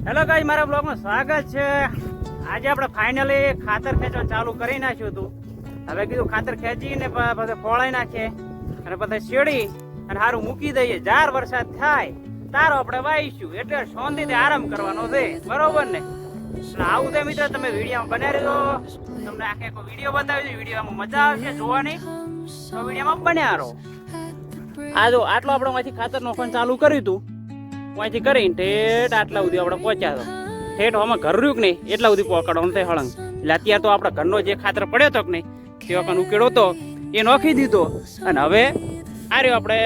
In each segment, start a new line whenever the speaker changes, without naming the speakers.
Hello guys, મારા બ્લોગમાં સ્વાગત છે. આજે આપણે ફાઇનલી ખાતર ખેંચવાનું ચાલુ કરી નાખ્યું હતું. હવે કીધું ખાતર ખેંચીને પછી ફોળાઈ નાખીએ અને પછી શેડી અને સારું મૂકી દઈએ. જાર વરસાદ થાય તારો આપણે વાવીશું, એટલે શાંતિથી આરામ કરવાનો છે, બરોબર ને? આવું છે મિત્ર, તમે વિડીયોમાં બનાવી રહેજો. તમને આખે કોઈ વિડીયો બતાવી દઉં, વિડીયોમાં મજા આવશે જોવાની, તો વિડીયોમાં બન્યા રહો. આ જો આટલો આપણે અહીંથી ખાતર નોખવાનું ચાલુ કર્યું હતું, અહીંથી કરીને ઠેઠ આટલા સુધી આપણે પહોંચ્યા તો ઠેઠ આમાં ઘર રહ્યું કે નહીં એટલા સુધી પહોંચાડવાનું થાય હળંગ. એટલે અત્યારે તો આપણા ઘરનો જે ખાતર પડ્યો હતો કે નહીં તે વખત ઉકેળો હતો એ નોખી દીધો. અને હવે આ રહ્યો આપણે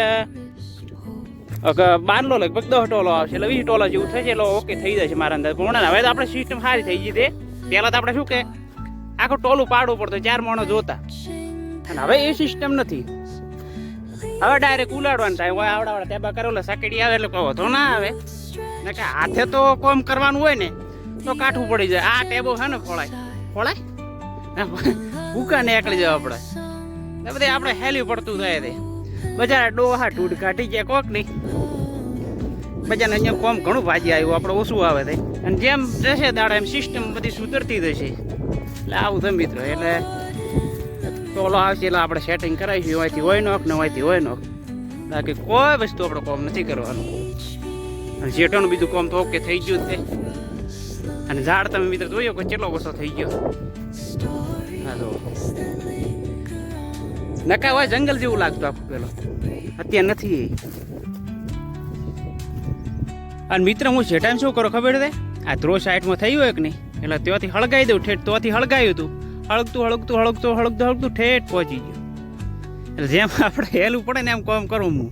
બારનો લગભગ 10 ટોલો આવશે, એટલે 20 ટોલા જેવું થશે, એટલે ઓકે થઈ જશે મારા અંદર. પણ હવે તો આપણે સિસ્ટમ સારી થઈ ગઈ તે. પહેલાં તો આપણે શું કે આખું ટોલું પાડવું પડતું, 4 માણસ જોતા, અને હવે એ સિસ્ટમ નથી. હવે ડાયરેક્ટ ઉલાડવાનું થાય. આવડા ટેબા કરો એટલે સાકેડી આવે એટલે કહો તો ના આવે ને, કે હાથે તો કોમ કરવાનું હોય ને તો કાઠું પડી જાય. આ ટેબો છે ને ફોળાય ભૂકા નીકળી જાય આપણે, એટલે બધે આપણે હેલ્યું પડતું થાય તે. બજાર ડોહા ઢૂઢ કાઢી જાય કોક નહીં, બજારને અહીંયા કોમ ઘણું ભાજી આવ્યું, આપણે ઓછું આવે તે. અને જેમ જશે દાડા એમ સિસ્ટમ બધી સુધરતી જશે. એટલે આવું છે મિત્રો. એટલે ટોલો આવશે એટલે આપણે સેટિંગ કરાવીશું, અહીંથી હોય નોખ ને અહીંથી હોય નોખ. બાકી કોઈ વસ્તુ આપણે કોમ નથી કરવાનું. અને જેઠોનું બીજું કોમ તો ઓકે થઈ ગયું છે. અને ઝાડ તમે મિત્ર જોયો કે કેટલો ઓછો થઈ ગયો. હા તો નકા હોય જંગલ જેવું લાગતું આખું, પેલો અત્યારે નથી. અને મિત્ર હું જે ટાઈમ શું કરો ખબર છે, આ ધ્રો સાઈડમાં થયું હોય કે નહીં, એટલે ત્યાંથી હળગાવી દઉં ઠેઠ. ત્યાંથી હળગાવ્યું હતું, હળગતું ઠેઠ પહોંચી ગયું. એટલે જેમ આપણે હેલું પડે ને એમ કોમ કરું હું.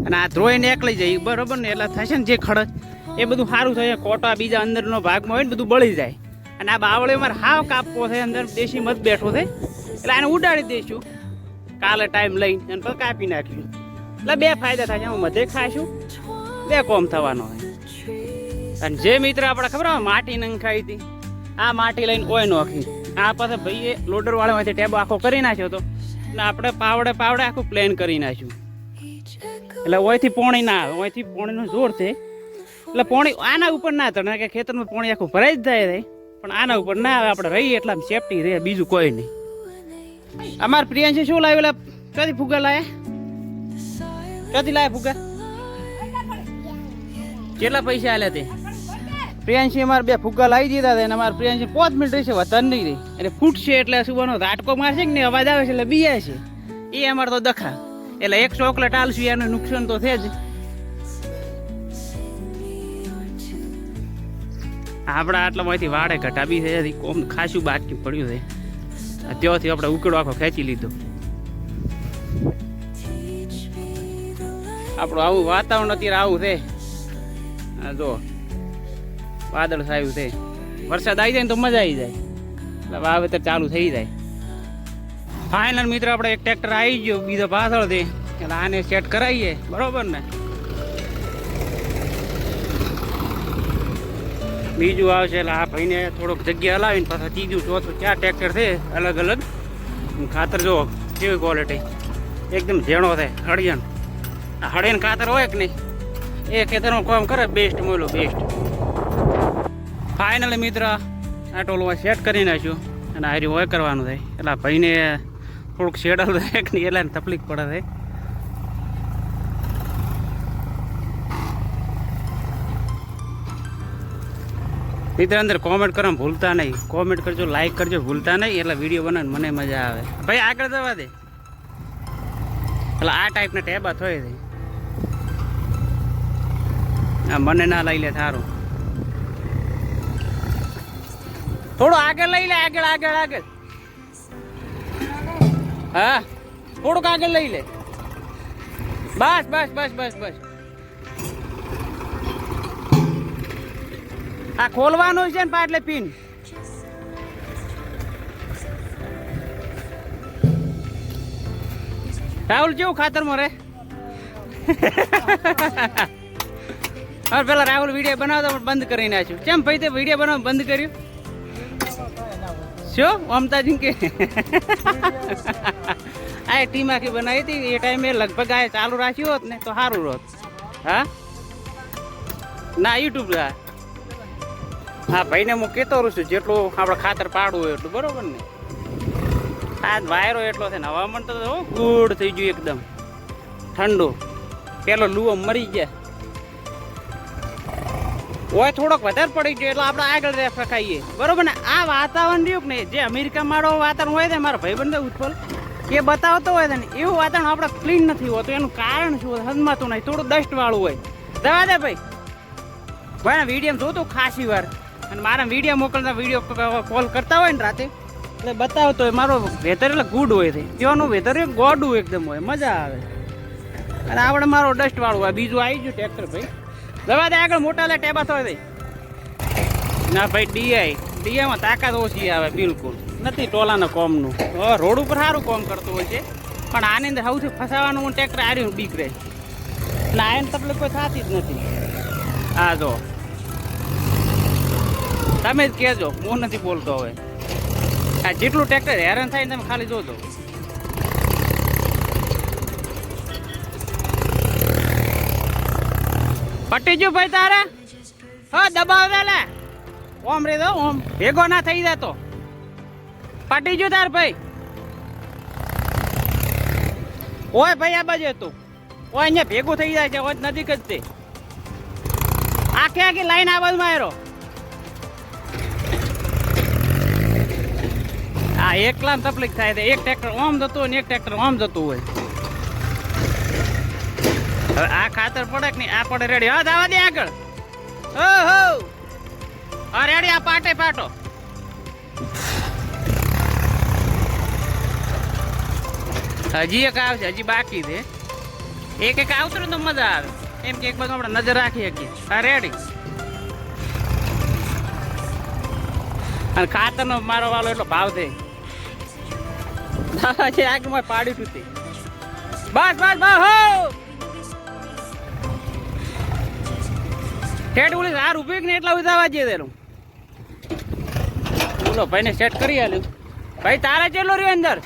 અને આ ધ્રોઈને એકલી જાય બરોબર ને, એટલે થશે ને જે ખડક એ બધું સારું થાય. કોટા બીજા અંદરનો ભાગમાં હોય ને બધું બળી જાય. અને આ બાવળે મારે હાવ કાપવો છે, અંદર દેશી મત બેઠો છે, એટલે આને ઉડાડી દઈશું કાલે ટાઈમ લઈને, અને પછી કાપી નાખ્યું. એટલે 2 ફાયદા થાય, હું મધે ખાઈશું, 2 કોમ થવાનો હોય. અને જે મિત્ર આપણે ખબર હોય માટી નંખાઈ હતી, આ માટી લઈને ઓય નોખી. આ પાસે ભાઈએ લોડર વાળામાંથી ટેબો આખો કરી નાખ્યો હતો, એટલે આપણે પાવડે આખું પ્લેન કરી નાખ્યું. એટલે ઓયથી પોણી ના આવે, ઓયથી પોણીનું જોર છે, એટલે પોણી આના ઉપર ના ચડે, કે ખેતરમાં પોણી આખું ભરાઈ જ જાય રહે, પણ આના ઉપર ના આવે. આપણે રહીએ એટલા સેફટી રહે, બીજું કોઈ નહીં. અમારે પ્રિયાંશી શું લાવ્યું? ક્યાંથી ફુગા લાયા ફુગા? કેટલા પૈસા આલ્યા તે? પ્રિયાંશી અમારે 2 ફુગ્ગા લાવી દીધા હતા, અને અમારે પ્રિયાંશી 5 મિનિટ રહેશે, વધારે નહીં રહી. એટલે ફૂટશે એટલે સુવાનો ઝાટકો મારશે કે નહીં, અવાજ આવે છે એટલે બીયા છે. એ અમારે તો દખા, એટલે 1 ચોકલેટ આલશું, એનું નુકસાન તો છે જ. આપણા આટલામાંથી વાડે ઘટાબી છે, કોમ ખાસું બાકી પડ્યું છે. ત્યાંથી આપણે ઉકેડો આખો ખેંચી લીધો. આપણું આવું વાતાવરણ અત્યારે આવું છે. હા જો વાદળ છાયું છે, વરસાદ આવી જાય ને તો મજા આવી જાય, એટલે વાવેતર ચાલુ થઈ જાય. ફાઇનલ મિત્ર આપણે એક ટ્રેક્ટર આવી ગયો, બીજો પાછળ છે, એટલે આને સેટ કરાવીએ, બરોબર ને? બીજું આવશે એટલે આ ભાઈને થોડોક જગ્યા હલાવીને પાછા 3જું 4થું 4 ટ્રેક્ટર છે અલગ અલગ. ખાતર જો કેવી ક્વોલિટી, એકદમ ઝેણો છે, હળિયન. આ હળિયન ખાતર હોય કે નહીં, એ ખેતરમાં કામ કરે બેસ્ટ, મોલો બેસ્ટ. ફાઇનલી મિત્ર આ ટોલું સેટ કરી નાખ્યું, અને આરી હોય કરવાનું થાય. એટલે ભાઈને થોડુંક શેડલ થાય કે નહીં, એટલે તકલીફ પડે છે. મિત્ર અંદર કોમેન્ટ કરવાનું ભૂલતા નહીં, કોમેન્ટ કરજો, લાઈક કરજો ભૂલતા નહીં, એટલે વિડીયો બનાવવાની મને મજા આવે. ભાઈ આગળ જવા દે. એટલે આ ટાઈપના ટેબા થઈ છે. આ મને ના લઈ લે થારું, થોડું આગળ લઈ લે, આગળ. હા થોડુંક આગળ લઈ લે, બસ. આ ખોલવાનું છે ને પાટલે પીન. રાહુલ કેવું ખાતરમાં રે? હવે પેલા રાહુલ વિડીયો બનાવતો પણ બંધ કરી નાખ્યું. કેમ ભાઈ તે વિડીયો બનાવવાનું બંધ કર્યું? શું મમતાજી કે આ ટીમ આખી બનાવી હતી એ ટાઈમે, લગભગ આ ચાલુ રાખ્યું હોત ને તો સારું હોત. હા ના યુટ્યુબ હા ભાઈને હું કહેતો રહું છું જેટલું આપણે ખાતર પાડવું હોય એટલું, બરોબર ને? આ વાયરો એટલો છે ને હવામાન તો ગુડ થઈ ગયું એકદમ ઠંડુ. પેલો લુઓ મરી ગયા હોય, થોડોક વધારે પડી ગયો એટલે આપણે આગળ રખાઈએ, બરોબર ને? આ વાતાવરણ રહ્યું ને જે અમેરિકા માળો વાતાવરણ હોય છે, મારા ભાઈબંધ ઉત્પલ એ બતાવતો હોય છે ને, એવું વાતાવરણ આપણે ક્લીન નથી હોતું. એનું કારણ શું હોય? હદમાતું નહીં, થોડું ડસ્ટ વાળું હોય. જવા દે ભાઈ. ભાઈ વિડીયો જોતું ખાસી વાર, અને મારા વિડીયો મોકલતા વિડીયો કોલ કરતા હોય ને રાતે, એટલે બતાવતો હોય મારો વેધર એટલે ગુડ હોય છે. ત્યાંનું વેધર ગોડું એકદમ હોય, મજા આવે. અને આપણે મારો ડસ્ટ વાળું હોય. બીજું આવી ગયું ટ્રેક્ટર ભાઈ. જવા દે આગળ, મોટા લે ટેબા હોય ભાઈ. ના ભાઈ ડીઆઈમાં તાકાત ઓછી આવે, બિલકુલ નથી ટોલાના કોમનું. રોડ ઉપર સારું કોમ કરતું હોય છે, પણ આની અંદર સૌથી ફસાવાનું ટ્રેક્ટર આર્યું બીક રહે, એટલે આને તકલીફ કોઈ થતી જ નથી. હા જો તમે જ કહેજો, હું નથી બોલતો હવે. આ જેટલું ટ્રેક્ટર હેરાન થાય ને તમે ખાલી જોજો. પટી ગયું ભાઈ તારે? હા દબાવ દે લે. ઓમ રે દો, ઓમ ભેગો ના થઈ જતો. પટી ગયું તાર ભાઈ? ઓય ભાઈ આ બાજુ હતું, ઓય અહીંયા ભેગું થઈ જાય છે, ઓય નજીક જ છે. આખી આખી લાઈન આ બાજુમાં આવ્યો. હા એકલા તકલીફ થાય છે. એક ટ્રેક્ટર ઓમ જતું હોય ને એક ટ્રેક્ટર ઓમ જતું હોય. હવે આ ખાતર પડે કે નહીં? આ પડે. રેડી? હા દાવા દે આગળ. હો હો હા રેડી. આ પાટે પાટો. હજી એક આવશે, હજી બાકી છે. એક એક આવતું ને તો મજા આવે, એમ કે એક બાજુ આપણે નજર રાખી શકીએ. હા રેડી. અને ખાતરનો મારો વાળો એટલો ભાવ છે. આગળ પાડ્યું હતું તે. બસ બસ બસ હો ઠેઠ ઉલી હાર ઉભી ને એટલા ઉધાવા જઈએ તેનું. બોલો ભાઈને સેટ કરી આલ્યું. ભાઈ તારે ચેલો રહ્યો અંદર?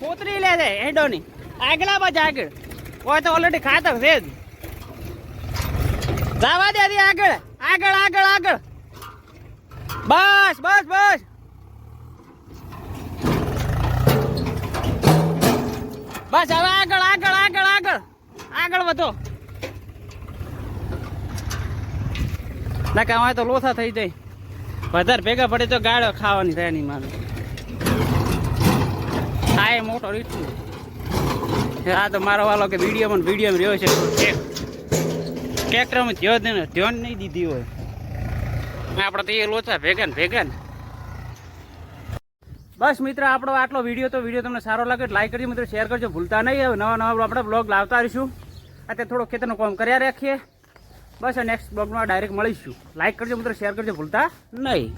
પોતરી લે છે હેડોની આગલા બાજુ આગળ હોય તો ઓલરેડી ખાતર છે જ. જવા દે આગળ આગળ આગળ આગળ. બસ બસ બસ. બસ હવે આગળ આગળ આગળ આગળ આગળ વધો. ના કે અમારે તો લોથા થઈ જાય, વધારે ભેગા પડે તો ગાળો ખાવાની થાય નહીં મારે. હા એ મોટો રીતનું. હા તો મારો વાલો કે વિડીયોમાં રહ્યો છે, ટ્રેક્ટરમાં ધ્યાન નહીં દીધી હોય. આપણે તો એ લોચા ભેગા ને ભેગા ને. બસ મિત્ર આપણો આટલો વિડીયો. તો વિડીયો તમને સારો લાગે લાઈક કરજો મિત્રો, શેર કરજો, ભૂલતા નહીં. હવે નવા આપણે બ્લોગ લાવતા રહીશું. અત્યારે થોડો ખેતરનું કામ કર્યા રાખીએ. બસ નેક્સ્ટ બ્લોગમાં ડાયરેક્ટ મળીશું. લાઈક કરજો મિત્રો, શેર કરજો, ભૂલતા નહીં.